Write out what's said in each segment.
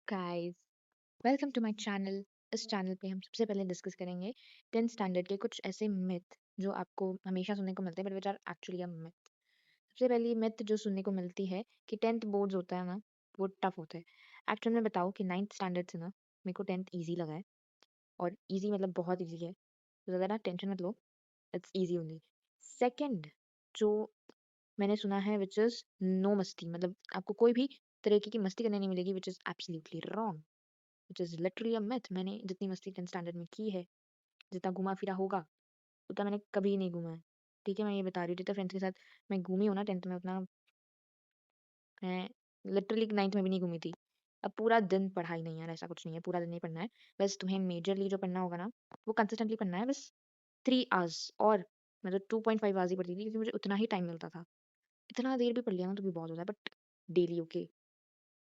Guys, welcome to my channel. इस channel पे हम सबसे पहले डिस्कस करेंगे 10th स्टैंडर्ड के कुछ ऐसे मिथ जो आपको हमेशा सुनने को मिलते हैं but which are actually a myth. सबसे पहली मिथ जो सुनने को मिलती है कि 10th बोर्ड्स होता है ना, वो टफ होते हैं। एक्चुअल में बताओ कि 9th स्टैंडर्ड से ना मेरे को 10th ईजी लगा है। और ईजी मतलब बहुत ईजी है, तो ज़्यादा ना टेंशन मत लो, इट्स ईजी ओनली। सेकंड जो मैंने सुना है विच इज़ नो मस्ती, मतलब आपको कोई भी तरीके की मस्ती करने नहीं मिलेगी, which is absolutely wrong, which is literally a myth. मैंने जितनी मस्ती 10th स्टैंडर्ड में की है, जितना घुमा-फिरा होगा, उतना मैंने कभी नहीं घूमा है। ठीक है, मैं ये बता रही हूँ, जितना फ्रेंड्स के साथ मैं घूमी हूँ ना 10th में, उतना मैं लिटरली 9th में भी नहीं घूमी थी। अब पूरा दिन पढ़ाई नहीं यार, ऐसा कुछ नहीं है, पूरा दिन नहीं पढ़ना है। बस तुम्हें मेजरली जो पढ़ना होगा ना, वो कंसिस्टेंटली पढ़ना है, बस 3 आवर्स। और मैं तो 2.5 आवर्स ही पढ़ती थी क्योंकि मुझे उतना ही टाइम मिलता था। इतना देर भी पढ़ लिया ना तो भी बहुत होता है, बट डेली ओके,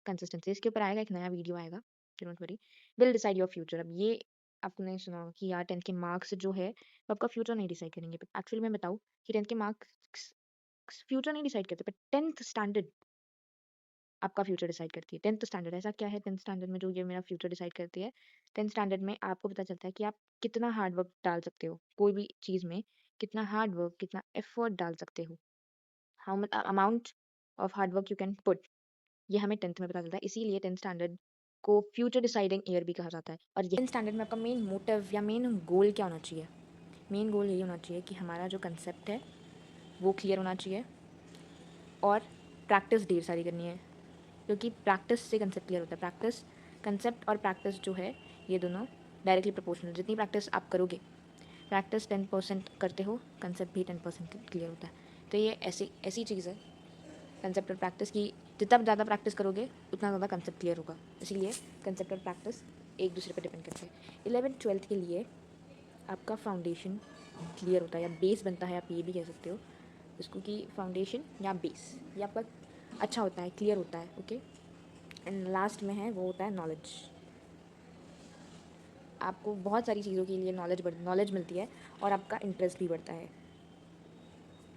कंसिस्टेंसी। इसके ऊपर आएगा एक नया वीडियो आएगा, don't worry. Will decide your future. अब ये आपने सुना होगा कि यार 10th के मार्क्स जो है वो आपका फ्यूचर नहीं डिसाइड करेंगे, बट एक्चुअली मैं बताऊँ कि 10th के मार्क्स फ्यूचर नहीं डिसाइड करते, बट 10th स्टैंडर्ड आपका फ्यूचर डिसाइड करती है। 10th स्टैंडर्ड ऐसा क्या है 10th स्टैंडर्ड में जो ये मेरा फ्यूचर डिसाइड करती है? 10th स्टैंडर्ड में आपको पता चलता है कि आप कितना हार्ड वर्क डाल सकते हो कोई भी चीज़ में, कितना हार्ड वर्क, कितना एफर्ट डाल सकते हो, how much amount of hard work you can put. ये हमें 10th में पता चलता है, इसीलिए 10th स्टैंडर्ड को फ्यूचर डिसाइडिंग ईयर भी कहा जाता है। और ये 10th स्टैंडर्ड में आपका मेन मोटिव या मेन गोल क्या होना चाहिए? मेन गोल यही होना चाहिए कि हमारा जो कंसेप्ट है वो क्लियर होना चाहिए, और प्रैक्टिस ढेर सारी करनी है, क्योंकि प्रैक्टिस से कंसेप्ट क्लियर होता है। प्रैक्टिस, कंसेप्ट और प्रैक्टिस जो है, ये दोनों डायरेक्टली प्रोपोर्शनल। जितनी प्रैक्टिस आप करोगे, प्रैक्टिस 10% करते हो, कंसेप्ट भी 10% क्लियर होता है। तो ये ऐसी ऐसी चीज़ है कंसेप्ट और प्रैक्टिस की, जितना ज़्यादा प्रैक्टिस करोगे उतना ज़्यादा कंसेप्ट क्लियर होगा। इसीलिए कंसेप्ट और प्रैक्टिस एक दूसरे पर डिपेंड करते हैं। 11th-12th के लिए आपका फाउंडेशन क्लियर होता है, या बेस बनता है, आप ये भी कह सकते हो इसको कि फाउंडेशन या बेस, ये आपका अच्छा होता है, क्लियर होता है। ओके, एंड लास्ट में है वो होता है नॉलेज। आपको बहुत सारी चीज़ों के लिए नॉलेज मिलती है, और आपका इंटरेस्ट भी बढ़ता है।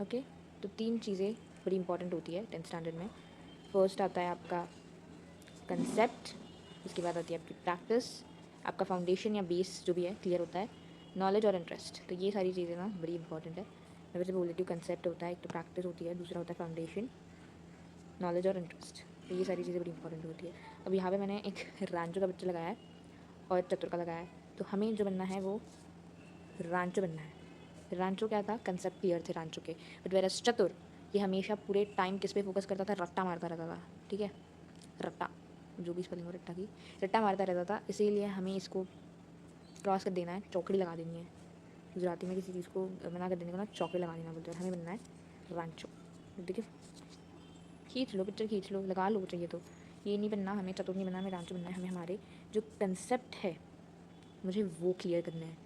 ओके, तो 3 चीज़ें बड़ी इंपॉर्टेंट होती है 10th स्टैंडर्ड में। फर्स्ट आता है आपका कंसेप्ट, उसके बाद आती है आपकी प्रैक्टिस, आपका फाउंडेशन या बेस जो भी है क्लियर होता है, नॉलेज और इंटरेस्ट। तो ये सारी चीज़ें ना बड़ी इंपॉर्टेंट है। मैं वैसे बोल देती हूँ, कंसेप्ट होता है, एक तो प्रैक्टिस होती है, दूसरा होता है फाउंडेशन, नॉलेज और इंटरेस्ट। तो ये सारी चीज़ें बड़ी इंपॉर्टेंट होती है। अब यहाँ पे मैंने एक रांचो का बच्चा लगाया है और चतुर का लगाया है, तो हमें जो बनना है वो रांचो बनना है। रांचो क्या था, कंसेप्ट क्लियर थे रांचो के, बट वेरस चतुर ये हमेशा पूरे टाइम किस पे फोकस करता था, रट्टा मारता रहता था। ठीक है, रट्टा, जो भी स्पेलिंग हो रट्टा की, रट्टा मारता रहता था। इसीलिए हमें इसको क्रॉस कर देना है, चौकड़ी लगा देनी है। गुजराती में किसी चीज़ को मना कर देने को ना चौकड़ी लगा देना बोलते हैं। हमें बनना है रांचो। देखिए, खींच लो पिक्चर, खींच लो, लगा लो चाहिए तो। ये नहीं बनना हमें, चतुर नहीं बनना हमें, रांचो बनना है हमें। हमारे जो कंसेप्ट है मुझे वो क्लियर करना है,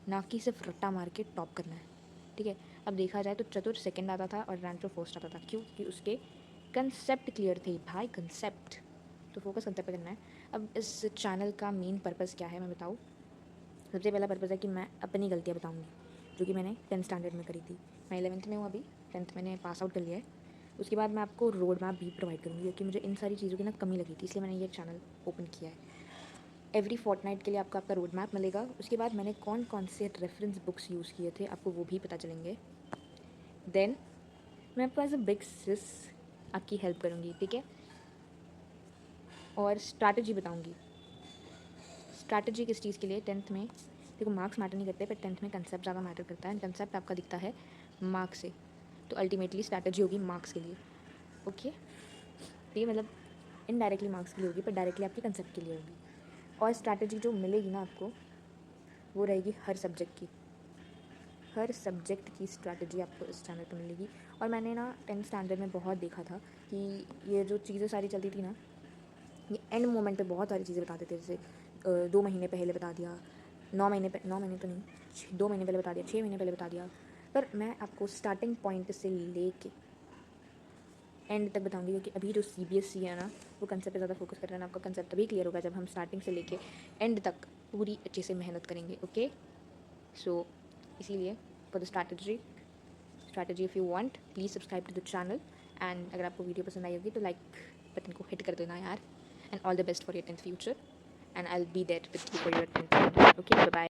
ना कि सिर्फ रट्टा मार के टॉप करना है। ठीक है, अब देखा जाए तो चतुर सेकंड आता था और रांचो फर्स्ट आता था। क्यों? क्योंकि उसके कंसेप्ट क्लियर थे भाई, कंसेप्ट। तो फोकस कंसेप्ट पे करना है। अब इस चैनल का मेन पर्पज़ क्या है मैं बताऊँ? सबसे पहला पर्पज़ है कि मैं अपनी गलतियाँ बताऊँगी, जो कि मैंने 10th स्टैंडर्ड में करी थी। मैं 11th में हूँ अभी, 10th मैंने पास आउट कर लिया है। उसके बाद मैं आपको रोड मैप भी प्रोवाइड करूँगी, क्योंकि मुझे इन सारी चीज़ों की ना कमी लगी थी, इसलिए मैंने ये चैनल ओपन किया है। एवरी फोर्टनाइट के लिए आपको आपका रोड मैप मिलेगा। उसके बाद मैंने कौन कौन से रेफरेंस बुक्स यूज़ किए थे आपको वो भी पता चलेंगे। देन मैं आपको एज अ बिग सिस आपकी हेल्प करूँगी। ठीक है, और स्ट्रैटेजी बताऊँगी। स्ट्रैटेजी किस चीज़ के लिए? 10th में देखो, मार्क्स मैटर नहीं करते, पर 10th में कंसेप्ट ज़्यादा मैटर करता है। कंसेप्ट आपका दिखता है मार्क्स से, तो अल्टीमेटली स्ट्रैटेजी होगी मार्क्स के लिए। ओके, तो ये मतलब इनडायरेक्टली मार्क्स के लिए होगी, पर डायरेक्टली आपके कंसेप्ट के लिए होगी। और स्ट्रैटेजी जो मिलेगी ना आपको, वो रहेगी हर सब्जेक्ट की। हर सब्जेक्ट की स्ट्रैटेजी आपको इस चैनल पर मिलेगी। और मैंने ना 10th स्टैंडर्ड में बहुत देखा था कि ये जो चीज़ें सारी चलती थी ना, ये एंड मोमेंट पे बहुत सारी चीज़ें बताते थे। जैसे 2 महीने पहले बता दिया, 9 महीने तो नहीं, 2 महीने पहले बता दिया, 6 महीने पहले बता दिया। पर मैं आपको स्टार्टिंग पॉइंट से लेके एंड तक बताऊंगी, क्योंकि अभी जो CBSE है ना, वो कंसेप्ट पे ज़्यादा फोकस कर रहे हैं। आपका कंसेप्ट तभी क्लियर होगा जब हम स्टार्टिंग से लेके एंड तक पूरी अच्छे से मेहनत करेंगे। ओके, सो इसीलिए for the strategy if you want, please subscribe to the channel. And अगर आपको वीडियो पसंद आई होगी तो लाइक बटन को हिट कर देना यार। and all the best for your 10th future. And I'll be there with you for your 10th standard. Okay, bye bye.